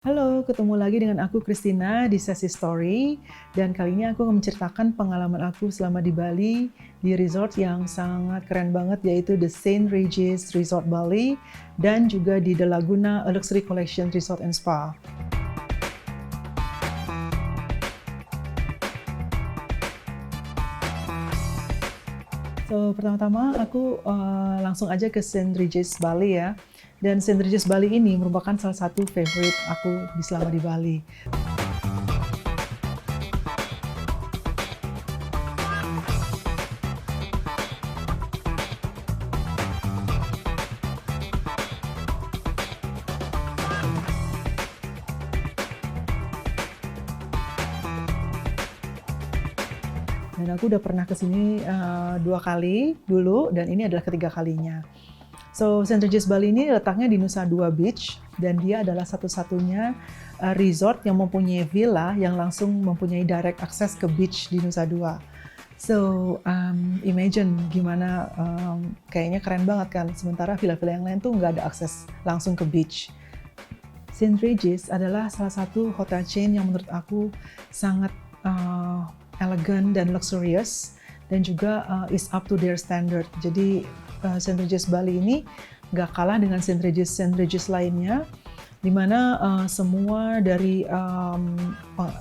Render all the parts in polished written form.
Halo, ketemu lagi dengan aku Christina di sesi story dan kali ini aku akan menceritakan pengalaman aku selama di Bali di resort yang sangat keren banget yaitu The St. Regis Resort Bali dan juga di The Laguna A Luxury Collection Resort and Spa. So, pertama-tama aku langsung aja ke St. Regis Bali ya. Dan St. Regis Bali ini merupakan salah satu favorite aku selama di Bali. Dan aku udah pernah kesini 2 kali dulu, dan ini adalah ketiga kalinya. So, St. Regis Bali ini letaknya di Nusa Dua Beach, dan dia adalah satu-satunya resort yang mempunyai villa yang langsung mempunyai direct access ke beach di Nusa Dua. So, imagine gimana, kayaknya keren banget kan, sementara villa-villa yang lain tuh nggak ada akses langsung ke beach. St. Regis adalah salah satu hotel chain yang menurut aku sangat elegan dan luxurious, dan juga is up to their standard. Jadi St. Regis Bali ini nggak kalah dengan St. Regis lainnya, di mana semua dari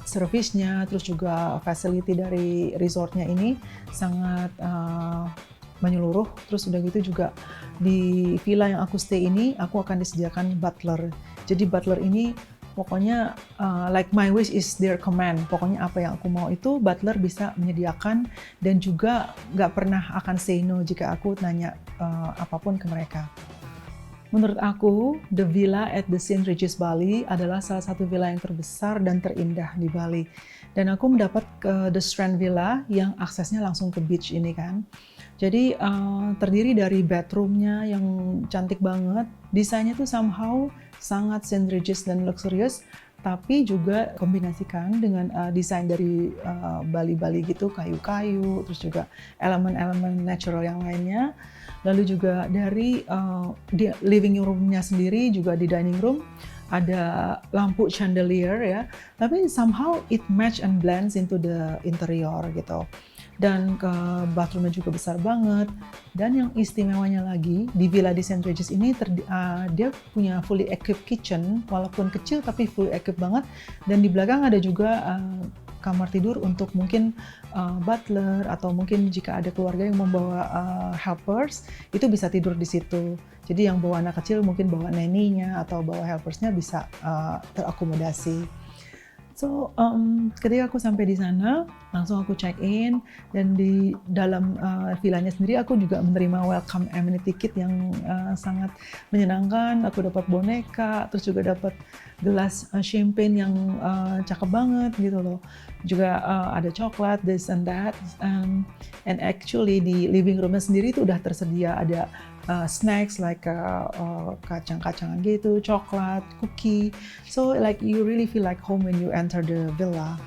servisnya, terus juga facility dari resortnya ini sangat menyeluruh. Terus udah gitu juga di villa yang aku stay ini, aku akan disediakan butler. Jadi butler ini pokoknya like my wish is their command. Pokoknya apa yang aku mau itu butler bisa menyediakan, dan juga nggak pernah akan say no jika aku tanya apapun ke mereka. Menurut aku, The Villa at the St. Regis Bali adalah salah satu villa yang terbesar dan terindah di Bali. Dan aku mendapat ke The Strand Villa yang aksesnya langsung ke beach ini kan. Jadi terdiri dari bedroomnya yang cantik banget. Desainnya tuh somehow sangat St. Regis dan luxurious, tapi juga kombinasikan dengan desain dari Bali-Bali gitu, kayu-kayu, terus juga elemen-elemen natural yang lainnya. Lalu juga dari di living room-nya sendiri, juga di dining room ada lampu chandelier ya, tapi somehow it match and blends into the interior gitu. Dan ke bathroomnya juga besar banget. Dan yang istimewanya lagi di Villa di St. Regis ini dia punya fully equipped kitchen, walaupun kecil tapi fully equipped banget. Dan di belakang ada juga kamar tidur untuk mungkin butler, atau mungkin jika ada keluarga yang membawa helpers, itu bisa tidur di situ. Jadi yang bawa anak kecil mungkin bawa nanny-nya atau bawa helpersnya bisa terakomodasi. So, ketika aku sampai di sana, langsung aku check in, dan di dalam villanya sendiri aku juga menerima welcome amenity kit yang sangat menyenangkan. Aku dapat boneka, terus juga dapat gelas champagne yang cakep banget gitu loh. Juga ada coklat, this and that, and actually di living roomnya sendiri itu udah tersedia ada snacks like kacang-kacangan gitu, coklat, cookie. So like you really feel like home when you enter the villa.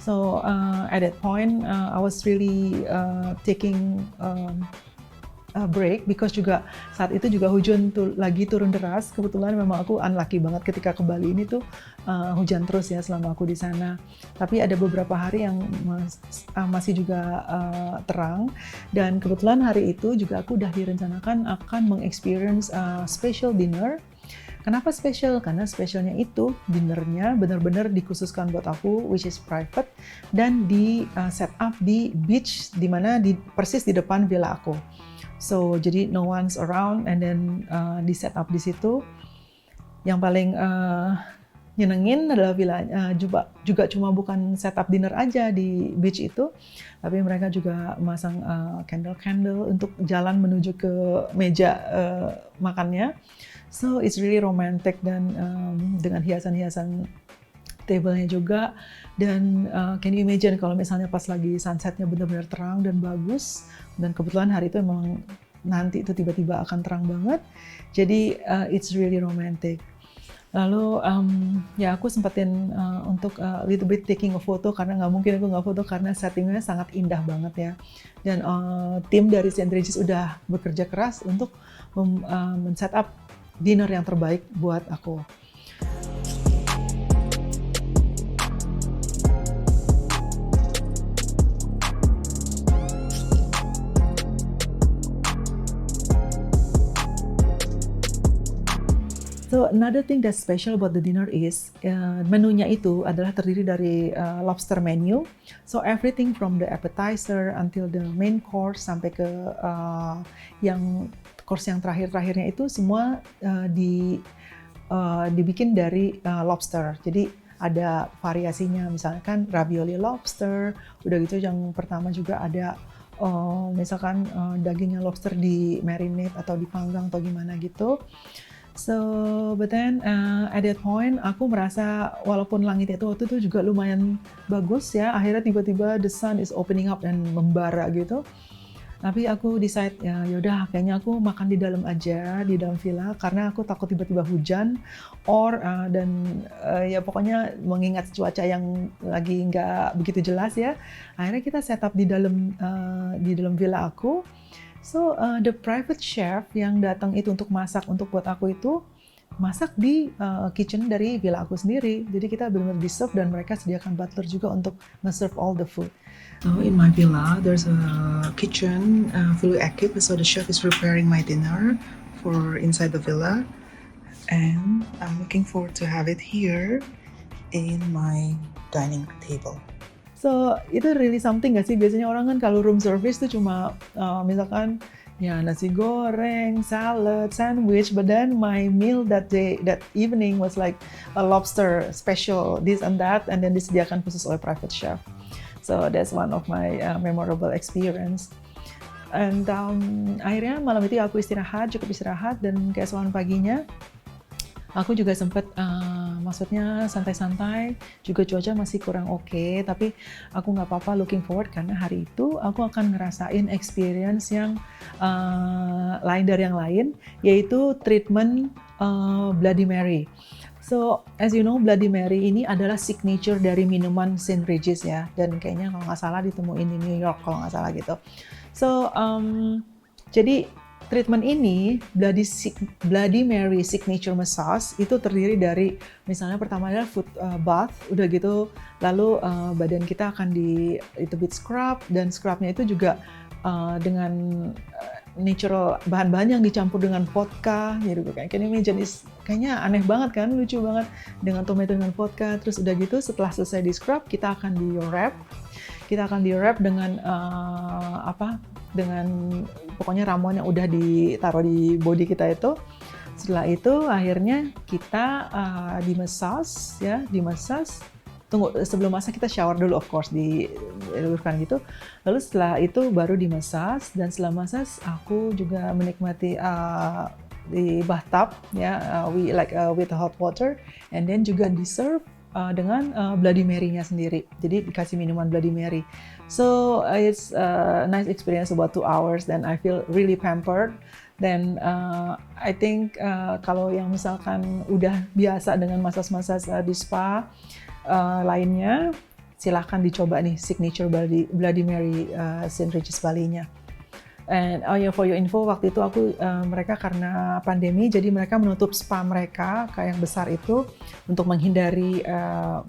So at that point I was really taking a break, because juga saat itu juga hujan lagi turun deras. Kebetulan memang aku unlucky banget ketika ke Bali ini tuh hujan terus ya selama aku di sana. Tapi ada beberapa hari yang masih juga terang, dan kebetulan hari itu juga aku udah direncanakan akan mengexperience special dinner. Kenapa special? Karena specialnya itu dinnernya benar-benar dikhususkan buat aku, which is private, dan di set up di beach, dimana persis di depan villa aku. So jadi no one's around, and then di set up di situ. Yang paling nyenengin adalah villa juga cuma bukan setup dinner aja di beach itu, tapi mereka juga masang candle untuk jalan menuju ke meja makannya. So it's really romantic, dan dengan hiasan-hiasan tablenya juga. Dan can you imagine kalau misalnya pas lagi sunsetnya benar-benar terang dan bagus, dan kebetulan hari itu emang nanti itu tiba-tiba akan terang banget, jadi it's really romantic. Lalu ya aku sempetin untuk little bit taking a photo, karena nggak mungkin aku nggak foto karena settingnya sangat indah banget ya. Dan tim dari St. Regis udah bekerja keras untuk men-set up dinner yang terbaik buat aku. another thing that's special about the dinner is menunya itu adalah terdiri dari lobster menu. So everything from the appetizer until the main course sampai ke yang course yang terakhirnya itu semua dibikin dari lobster. Jadi ada variasinya, misalkan ravioli lobster. Udah gitu yang pertama juga ada misalkan dagingnya lobster di marinate atau dipanggang atau gimana gitu. So, but then at that point aku merasa walaupun langit itu waktu itu juga lumayan bagus ya, akhirnya tiba-tiba the sun is opening up dan membara gitu. Tapi aku decide ya yaudah kayaknya aku makan di dalam aja, di dalam villa karena aku takut tiba-tiba hujan ya pokoknya mengingat cuaca yang lagi nggak begitu jelas ya. Akhirnya kita setup di dalam villa aku. So the private chef yang datang itu untuk masak untuk buat aku itu masak di kitchen dari villa aku sendiri. Jadi kita benar-benar di-serve dan mereka sediakan butler juga untuk nge-serve all the food. So in my villa there's a kitchen fully equipped. So the chef is preparing my dinner for inside the villa, and I'm looking forward to have it here in my dining table. So, itu really something gak sih? Biasanya orang kan kalau room service tuh cuma misalkan ya nasi goreng, salad, sandwich, but then my meal that evening was like a lobster special, this and that, and then disediakan khusus oleh private chef. So, that's one of my memorable experience. And akhirnya malam itu aku cukup istirahat, dan keesokan paginya aku juga sempat maksudnya santai-santai, juga cuaca masih kurang oke, tapi aku nggak apa-apa looking forward karena hari itu aku akan ngerasain experience yang lain dari yang lain, yaitu treatment Bloody Mary. So, as you know, Bloody Mary ini adalah signature dari minuman St. Regis ya, dan kayaknya kalau nggak salah ditemuin di New York kalau nggak salah gitu. So, jadi treatment ini, Bloody Mary Signature Massage, itu terdiri dari, misalnya pertama adalah foot bath, udah gitu, lalu badan kita akan di bit scrub, dan scrubnya itu juga dengan natural bahan-bahan yang dicampur dengan vodka, gitu kan. Can you imagine, kayaknya aneh banget kan, lucu banget, dengan tomato dengan vodka, terus udah gitu setelah selesai di scrub, kita akan di wrap dengan dengan pokoknya ramuan yang udah ditaruh di body kita itu. Setelah itu akhirnya kita dimassage. Tunggu, sebelum masak kita shower dulu, of course, diluruskan gitu. Lalu setelah itu baru dimassage, dan setelah massage aku juga menikmati di bathtub ya, with hot water, and then juga di-serve dengan Bloody Mary-nya sendiri. Jadi dikasih minuman Bloody Mary. So it's a nice experience about 2 hours, dan I feel really pampered. Dan I think kalau yang misalkan udah biasa dengan massage di spa lainnya, silahkan dicoba nih signature Bloody Mary St. Regis Bali-nya. And for your info, waktu itu mereka karena pandemi, jadi mereka menutup spa mereka kayak yang besar itu untuk menghindari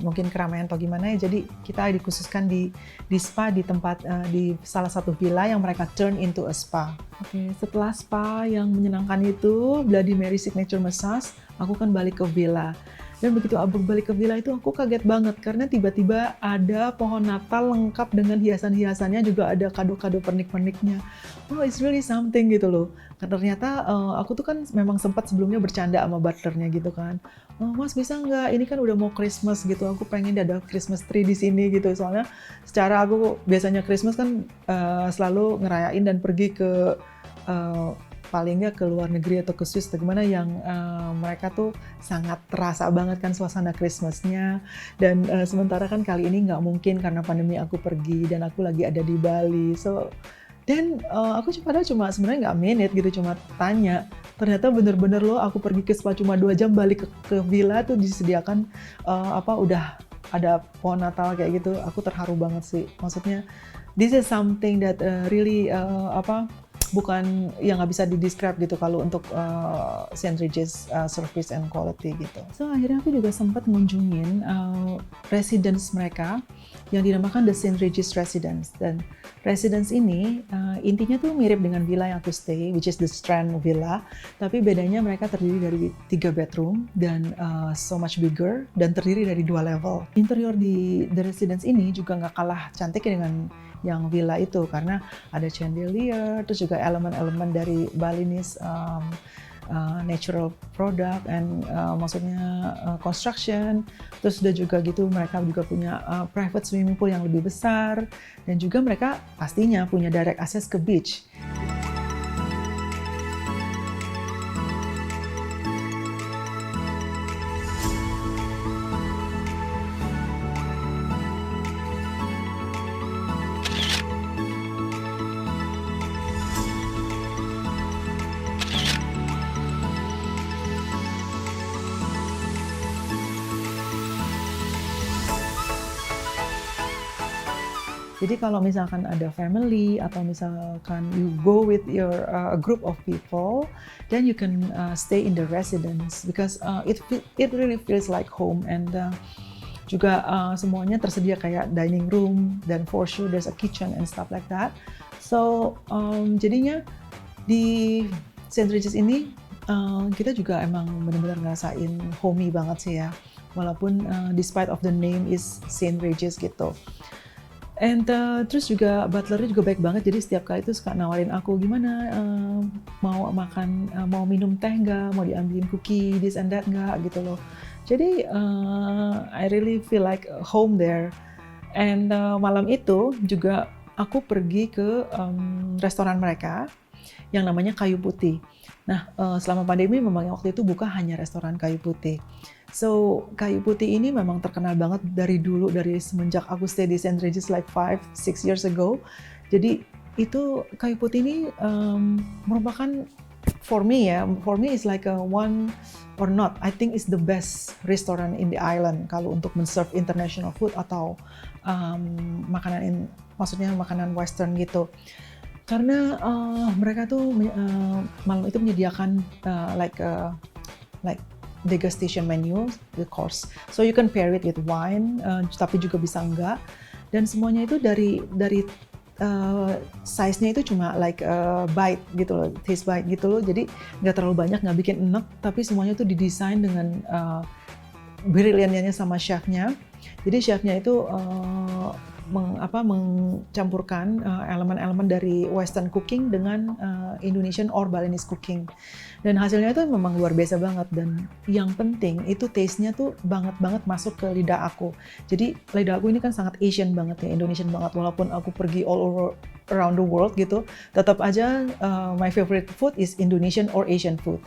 mungkin keramaian atau gimana ya. Jadi kita dikhususkan di spa di tempat di salah satu villa yang mereka turn into a spa. Oke, setelah spa yang menyenangkan itu, Bloody Mary Signature Massage, aku kan balik ke villa. Dan begitu aku balik ke villa itu aku kaget banget karena tiba-tiba ada pohon Natal lengkap dengan hiasan-hiasannya, juga ada kado-kado pernik-perniknya. Oh, it's really something gitu loh. Karena ternyata aku tuh kan memang sempat sebelumnya bercanda sama butlernya gitu kan. Oh, Mas bisa nggak? Ini kan udah mau Christmas gitu. Aku pengen ada Christmas tree di sini gitu. Soalnya secara aku biasanya Christmas kan selalu ngerayain dan pergi ke paling nggak ke luar negeri atau ke Swiss atau gimana yang mereka tuh sangat terasa banget kan suasana Christmasnya. Dan sementara kan kali ini nggak mungkin karena pandemi aku pergi dan aku lagi ada di Bali. Dan aku padahal cuma sebenarnya nggak minute gitu, cuma tanya. Ternyata bener-bener loh aku pergi ke spa cuma 2 jam, balik ke villa tuh disediakan udah ada pohon Natal kayak gitu. Aku terharu banget sih. Maksudnya this is something that really bukan yang nggak bisa di-describe gitu kalau untuk St. Regis service and quality gitu. So akhirnya aku juga sempat ngunjungin residence mereka yang dinamakan The St. Regis Residence. Dan residence ini intinya tuh mirip dengan villa yang aku stay, which is the Strand Villa, tapi bedanya mereka terdiri dari 3 bedroom dan so much bigger dan terdiri dari 2 level. Interior di The Residence ini juga nggak kalah cantik dengan yang villa itu karena ada chandelier, terus juga elemen-elemen dari Balinese natural product and maksudnya construction, terus udah juga gitu mereka juga punya private swimming pool yang lebih besar dan juga mereka pastinya punya direct access ke beach. Jadi kalau misalkan ada family atau misalkan you go with your a group of people, then you can stay in the residence because it really feels like home and juga semuanya tersedia kayak dining room dan for sure there's a kitchen and stuff like that. So jadinya di St. Regis ini kita juga emang benar-benar ngerasain homey banget sih ya, walaupun despite of the name is St. Regis gitu. And terus juga butlernya juga baik banget, jadi setiap kali itu suka nawarin aku gimana mau makan, mau minum teh nggak, mau diambilin cookie, this and that nggak gitu loh. Jadi I really feel like home there. And malam itu juga aku pergi ke restoran mereka yang namanya Kayu Putih. Nah selama pandemi memang waktu itu buka hanya restoran Kayu Putih. So, Kayu Putih ini memang terkenal banget dari dulu, dari semenjak aku stay di St. Regis like 5-6 years ago. Jadi itu Kayu Putih ini merupakan for me is like a one or not. I think it's the best restaurant in the island kalau untuk men-serve international food atau maksudnya makanan western gitu. Karena mereka tuh malam itu menyediakan like degustation menu, the course. So you can pair it with wine, tapi juga bisa enggak. Dan semuanya itu dari size-nya itu cuma like bite gitu loh, taste bite gitu loh. Jadi nggak terlalu banyak, nggak bikin enek, tapi semuanya itu didesain dengan brilliantnya sama chefnya. Jadi chefnya itu mencampurkan elemen-elemen dari Western cooking dengan Indonesian or Balinese cooking. Dan hasilnya itu memang luar biasa banget, dan yang penting itu taste-nya tuh banget masuk ke lidah aku. Jadi lidah aku ini kan sangat Asian banget ya, Indonesian banget, walaupun aku pergi all over around the world gitu, tetap aja my favorite food is Indonesian or Asian food.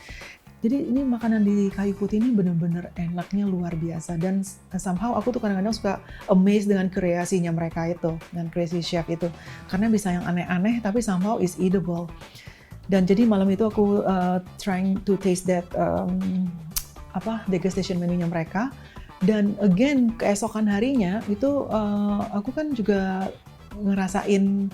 Jadi ini makanan di Kayu Putih ini bener-bener enaknya luar biasa, dan somehow aku tuh kadang-kadang suka amazed dengan kreasinya mereka itu, dengan kreasi chef itu, karena bisa yang aneh-aneh tapi somehow is edible. Dan jadi malam itu aku trying to taste that degustation menunya mereka, dan again keesokan harinya itu aku kan juga ngerasain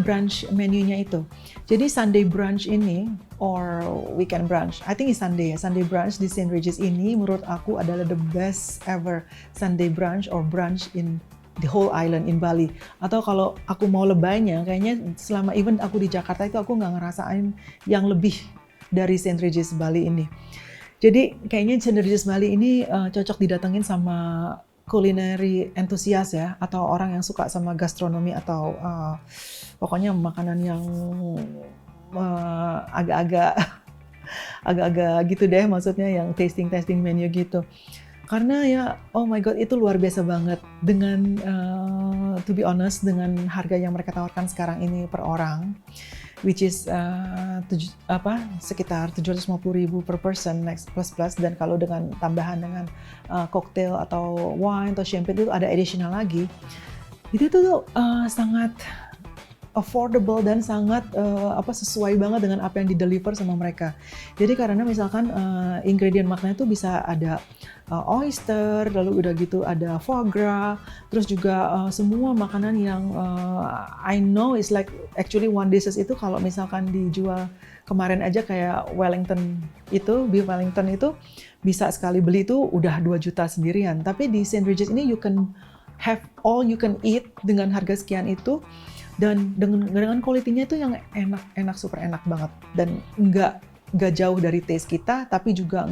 brunch menunya itu. Jadi Sunday brunch ini or weekend brunch, I think it's Sunday ya. Sunday brunch di St. Regis ini menurut aku adalah the best ever Sunday brunch or brunch in the whole island in Bali. Atau kalau aku mau lebaynya, kayaknya selama event aku di Jakarta itu aku nggak ngerasain yang lebih dari St. Regis Bali ini. Jadi kayaknya St. Regis Bali ini cocok didatengin sama culinary enthusiast ya, atau orang yang suka sama gastronomi atau pokoknya makanan yang agak-agak gitu deh, maksudnya yang tasting menu gitu. Karena ya oh my god, itu luar biasa banget dengan to be honest dengan harga yang mereka tawarkan sekarang ini per orang, which is sekitar 750.000 per person next plus, dan kalau dengan tambahan dengan cocktail atau wine atau champagne itu ada additional lagi. Itu tuh sangat affordable dan sangat sesuai banget dengan apa yang di deliver sama mereka. Jadi karena misalkan ingredient makanannya itu bisa ada oyster, lalu udah gitu ada foie gras, terus juga semua makanan yang I know is like actually one dishes itu kalau misalkan dijual kemarin aja kayak Wellington itu, beef Wellington itu bisa sekali beli itu udah 2 juta sendirian. Tapi di St. Regis ini you can have all you can eat dengan harga sekian itu, dan dengan quality-nya itu yang enak super enak banget, dan nggak jauh dari taste kita, tapi juga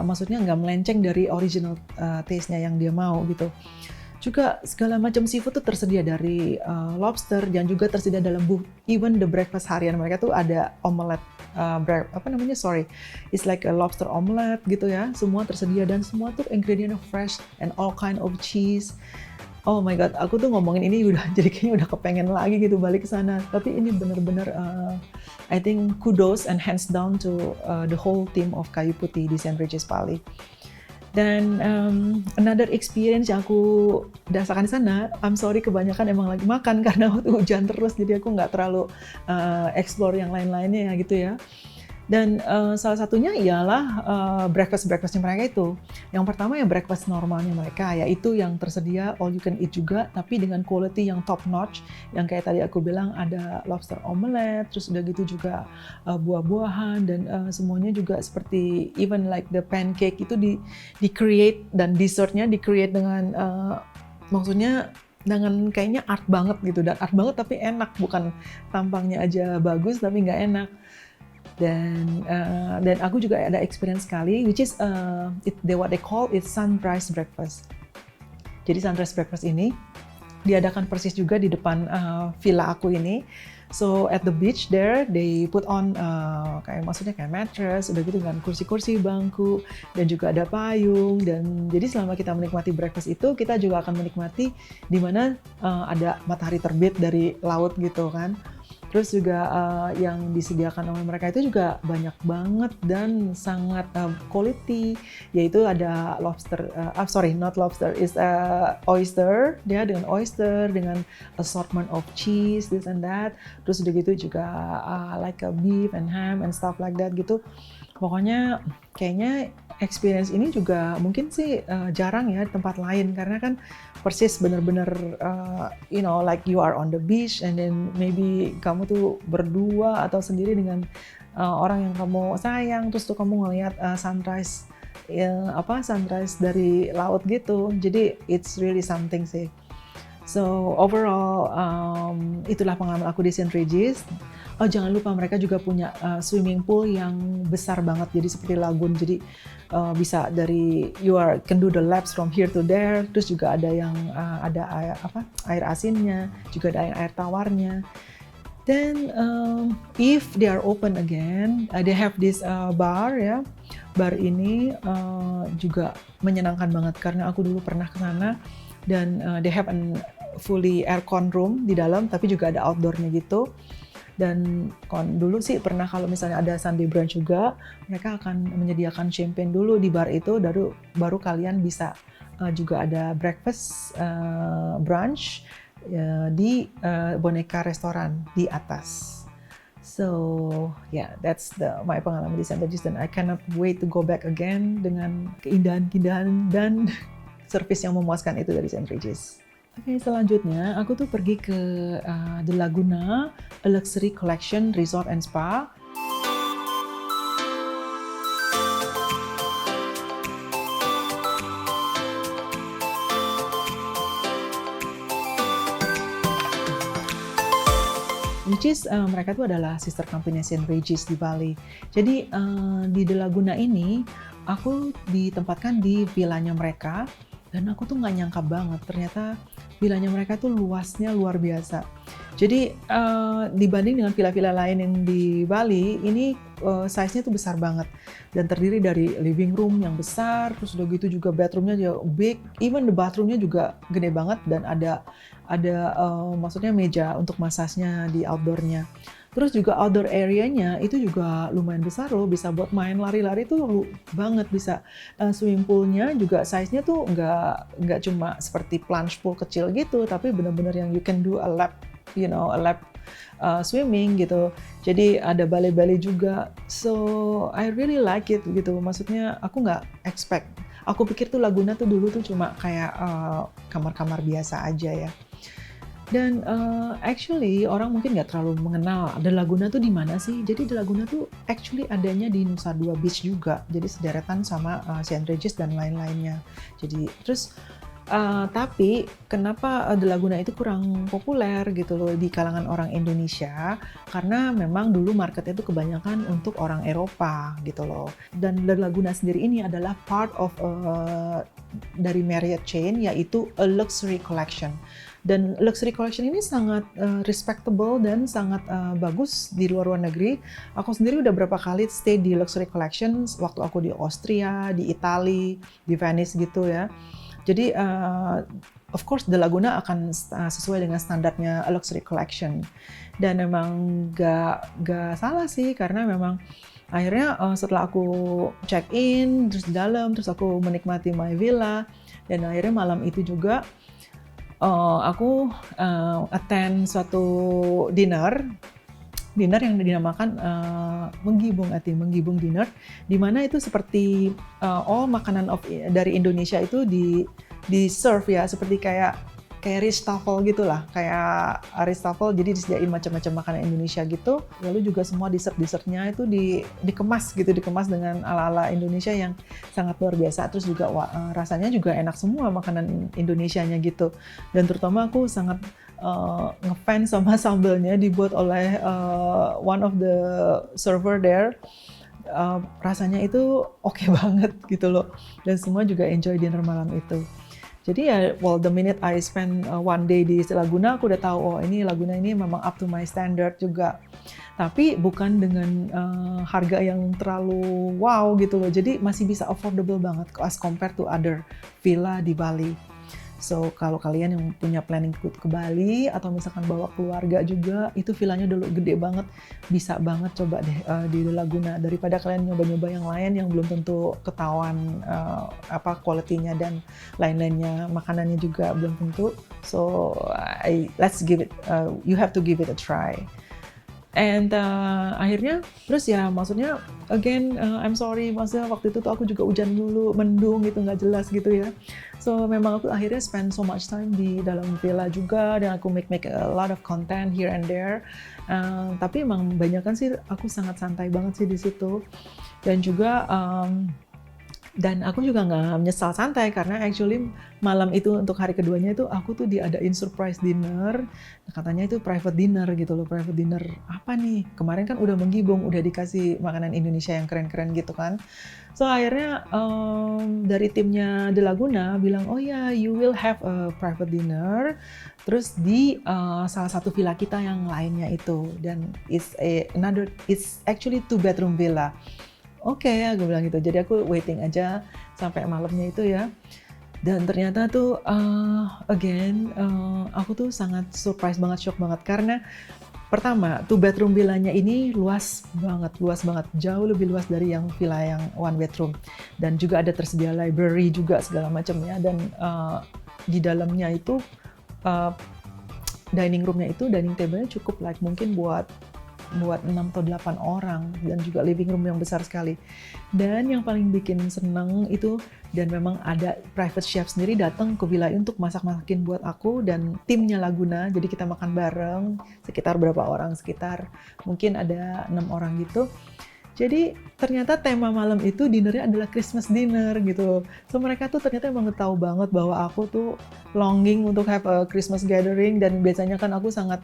maksudnya nggak melenceng dari original taste-nya yang dia mau gitu. Juga segala macam seafood tuh tersedia dari lobster, dan juga tersedia dalam even the breakfast harian mereka tuh ada omelet, it's like a lobster omelet gitu ya, semua tersedia dan semua tuh ingredient fresh and all kind of cheese. Oh my god, aku tuh ngomongin ini udah jadi kayaknya udah kepengen lagi gitu balik ke sana. Tapi ini bener-bener I think kudos and hands down to the whole team of Kayu Putih di St. Regis Bali. Dan another experience yang aku rasakan di sana, I'm sorry kebanyakan emang lagi makan karena waktu hujan terus, jadi aku nggak terlalu explore yang lain-lainnya gitu ya. Dan salah satunya ialah breakfastnya mereka itu. Yang pertama ya breakfast normalnya mereka, yaitu yang tersedia all you can eat juga, tapi dengan quality yang top notch. Yang kayak tadi aku bilang ada lobster omelette, terus udah gitu juga buah-buahan, dan semuanya juga seperti even like the pancake itu di create, dan dessertnya di create dengan maksudnya dengan kayaknya art banget gitu, dan art banget tapi enak, bukan tampangnya aja bagus tapi nggak enak. Dan aku juga ada experience sekali, which is what they call it sunrise breakfast. Jadi sunrise breakfast ini diadakan persis juga di depan villa aku ini. So at the beach there, they put on kayak mattress, udah gitu dengan kursi-kursi, bangku, dan juga ada payung. Dan jadi selama kita menikmati breakfast itu, kita juga akan menikmati di mana ada matahari terbit dari laut gitu kan. Terus juga yang disediakan oleh mereka itu juga banyak banget dan sangat quality, yaitu ada lobster, not lobster, is oyster, dia dengan oyster, dengan assortment of cheese, this and that. Terus udah gitu juga like a beef and ham and stuff like that gitu. Pokoknya kayaknya experience ini juga mungkin sih jarang ya di tempat lain, karena kan persis bener-bener like you are on the beach, and then maybe kamu tuh berdua atau sendiri dengan orang yang kamu sayang, terus tuh kamu ngelihat sunrise sunrise dari laut gitu. Jadi it's really something sih. So overall itulah pengalaman aku di St. Regis. Oh jangan lupa mereka juga punya swimming pool yang besar banget, jadi seperti lagun. Jadi bisa dari can do the laps from here to there. Terus juga ada yang ada air asinnya, juga ada air tawarnya. Dan if they are open again, they have this bar ya. Bar ini juga menyenangkan banget karena aku dulu pernah ke sana, dan they have an fully aircon room di dalam, tapi juga ada outdoornya gitu. Dan dulu sih pernah kalau misalnya ada Sunday brunch juga, mereka akan menyediakan champagne dulu di bar itu, baru kalian bisa juga ada breakfast brunch di Boneka restoran di atas. So yeah, that's my pengalaman di St. Regis, dan I cannot wait to go back again dengan keindahan-keindahan dan service yang memuaskan itu dari St. Regis. Oke, selanjutnya aku tuh pergi ke The Laguna, a luxury collection resort and spa. Which is mereka tuh adalah sister company St. Regis di Bali. Jadi di The Laguna ini aku ditempatkan di villanya mereka, dan aku tuh nggak nyangka banget ternyata villanya mereka tuh luasnya luar biasa. Jadi dibanding dengan villa-villa lain yang di Bali, ini size-nya tuh besar banget, dan terdiri dari living room yang besar, terus udah gitu juga bedroomnya juga big, even the bathroomnya juga gede banget, dan ada maksudnya meja untuk masasnya di outdoornya. Terus juga outdoor area-nya itu juga lumayan besar loh, bisa buat main lari-lari tuh banget bisa. Swimming pool-nya juga size-nya tuh nggak cuma seperti plunge pool kecil gitu, tapi benar-benar yang you can do a lap a lap swimming gitu. Jadi ada ballet-ballet juga. So I really like it gitu. Maksudnya aku nggak expect. Aku pikir tuh Laguna tuh dulu tuh cuma kayak kamar-kamar biasa aja ya. Dan actually orang mungkin nggak terlalu mengenal The Laguna tuh di mana sih. Jadi The Laguna tuh actually adanya di Nusa Dua Beach juga. Jadi sederetan sama St. Regis dan lain-lainnya. Jadi terus tapi kenapa The Laguna itu kurang populer gitu loh di kalangan orang Indonesia, karena memang dulu marketnya itu kebanyakan untuk orang Eropa gitu loh. Dan The Laguna sendiri ini adalah part of dari Marriott chain, yaitu a luxury collection. Dan luxury collection ini sangat respectable dan sangat bagus di luar negeri. Aku sendiri udah berapa kali stay di luxury collection waktu aku di Austria, di Italia, di Venice gitu ya. Jadi of course The Laguna akan sesuai dengan standarnya luxury collection. Dan memang gak salah sih, karena memang akhirnya setelah aku check in terus di dalam, terus aku menikmati my villa, dan akhirnya malam itu juga aku attend suatu dinner yang dinamakan menggibung dinner, di mana itu seperti makanan dari Indonesia itu di serve ya, seperti kayak Ristoffel gitulah, kayak Ristoffel, jadi disediain macam-macam makanan Indonesia gitu. Lalu juga semua dessertnya itu dikemas dengan ala-ala Indonesia yang sangat luar biasa. Terus juga rasanya juga enak semua makanan Indonesianya gitu. Dan terutama aku sangat ngefans sama sambelnya dibuat oleh one of the server there. Rasanya itu oke banget gitu loh. Dan semua juga enjoy dinner malam itu. Jadi ya, the minute I spend one day di Laguna, aku udah tahu, ini Laguna ini memang up to my standard juga. Tapi bukan dengan harga yang terlalu wow gitu loh. Jadi masih bisa affordable banget as compared to other villa di Bali. So kalau kalian yang punya planning ke Bali atau misalkan bawa keluarga juga, itu villanya dulu gede banget, bisa banget coba deh di Laguna, daripada kalian nyoba-nyoba yang lain yang belum tentu ketahuan quality-nya dan lain-lainnya, makanannya juga belum tentu. So let's give it, you have to give it a try. And akhirnya terus ya, maksudnya again I'm sorry, maksudnya waktu itu tuh aku juga hujan dulu, mendung gitu, nggak jelas gitu ya. So memang aku akhirnya spend so much time di dalam villa juga, dan aku make a lot of content here and there. Tapi emang banyakan sih aku sangat santai banget sih di situ. Dan juga dan aku juga nggak menyesal santai, karena actually malam itu untuk hari keduanya itu aku tuh diadain surprise dinner. Katanya itu private dinner gitu loh. Private dinner apa nih? Kemarin kan udah menggibung, udah dikasih makanan Indonesia yang keren-keren gitu kan. So akhirnya dari timnya The Laguna bilang, oh ya, you will have a private dinner. Terus di salah satu villa kita yang lainnya itu. Dan it's actually 2-bedroom villa. Oke, aku bilang gitu. Jadi aku waiting aja sampai malamnya itu ya. Dan ternyata tuh aku tuh sangat surprise banget, shock banget, karena pertama, 2-bedroom villanya ini luas banget, jauh lebih luas dari yang villa yang 1-bedroom. Dan juga ada tersedia library juga segala macam ya. Dan di dalamnya itu dining roomnya itu, dining table-nya cukup mungkin buat 6 atau 8 orang, dan juga living room yang besar sekali. Dan yang paling bikin seneng itu, dan memang ada private chef sendiri datang ke villa untuk masak-masakin buat aku dan timnya Laguna. Jadi kita makan bareng, sekitar berapa orang, sekitar mungkin ada 6 orang gitu. Jadi ternyata tema malam itu dinnernya adalah Christmas dinner gitu. So mereka tuh ternyata emang tahu banget bahwa aku tuh longing untuk have a Christmas gathering, dan biasanya kan aku sangat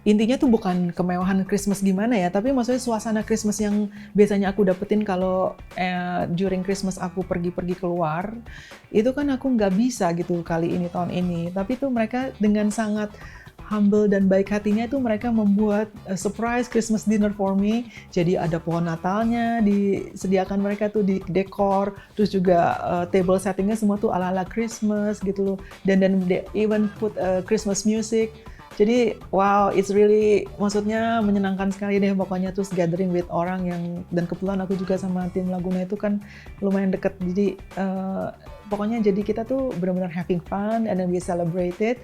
intinya tuh bukan kemewahan Christmas gimana ya, tapi maksudnya suasana Christmas yang biasanya aku dapetin kalau during Christmas aku pergi-pergi keluar, itu kan aku nggak bisa gitu kali ini, tahun ini. Tapi tuh mereka dengan sangat humble dan baik hatinya itu mereka membuat surprise Christmas dinner for me. Jadi ada pohon Natalnya disediakan mereka tuh di dekor, terus juga table settingnya semua tuh ala-ala Christmas gitu loh. Dan they even put Christmas music. Jadi wow, it's really, maksudnya menyenangkan sekali deh pokoknya, terus gathering with orang yang, dan kebetulan aku juga sama tim Laguna itu kan lumayan deket, jadi pokoknya jadi kita tuh benar-benar having fun and then we celebrate it.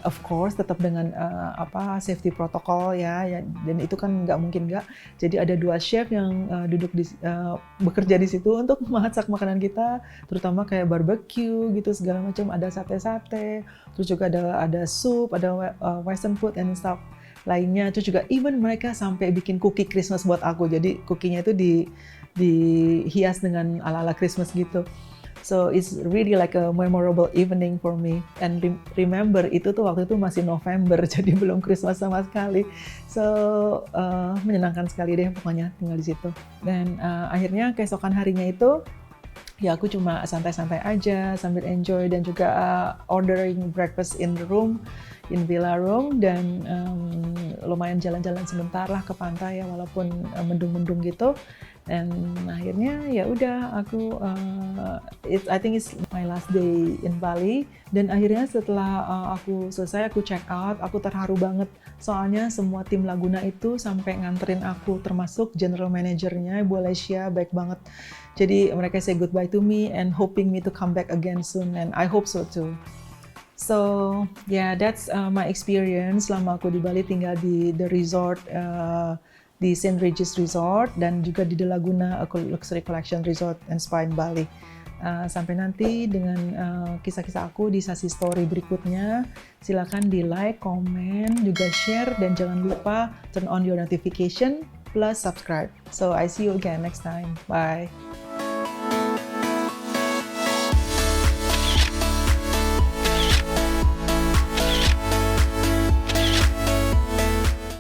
Of course tetap dengan safety protocol ya, dan itu kan nggak mungkin nggak. Jadi ada 2 chef yang bekerja di situ untuk masak makanan kita, terutama kayak barbecue gitu segala macam, ada sate-sate, terus juga ada sup, ada western food and stuff lainnya. Terus juga even mereka sampai bikin cookie Christmas buat aku. Jadi cookinya itu dihias dengan ala-ala Christmas gitu. So it's really like a memorable evening for me. And remember itu tuh waktu itu masih November, jadi belum Christmas sama sekali. So menyenangkan sekali deh pokoknya tinggal di situ. Dan akhirnya keesokan harinya itu ya aku cuma santai-santai aja sambil enjoy dan juga ordering breakfast in the room, in villa room, dan lumayan jalan-jalan sebentar lah ke pantai ya walaupun mendung-mendung gitu. Dan akhirnya ya udah aku I think it's my last day in Bali. Dan akhirnya setelah aku selesai aku check out, aku terharu banget soalnya semua tim Laguna itu sampai nganterin aku, termasuk general manajernya Bu Alessia, baik banget. Jadi mereka say goodbye to me and hoping me to come back again soon, and I hope so too. So yeah, that's my experience selama aku di Bali tinggal di the resort, di St. Regis Resort dan juga di The Laguna Luxury Collection Resort and Spa in Bali. Sampai nanti dengan kisah-kisah aku di Sassy Story berikutnya. Silakan di like, comment, juga share, dan jangan lupa turn on your notification plus subscribe. So I see you again next time. Bye.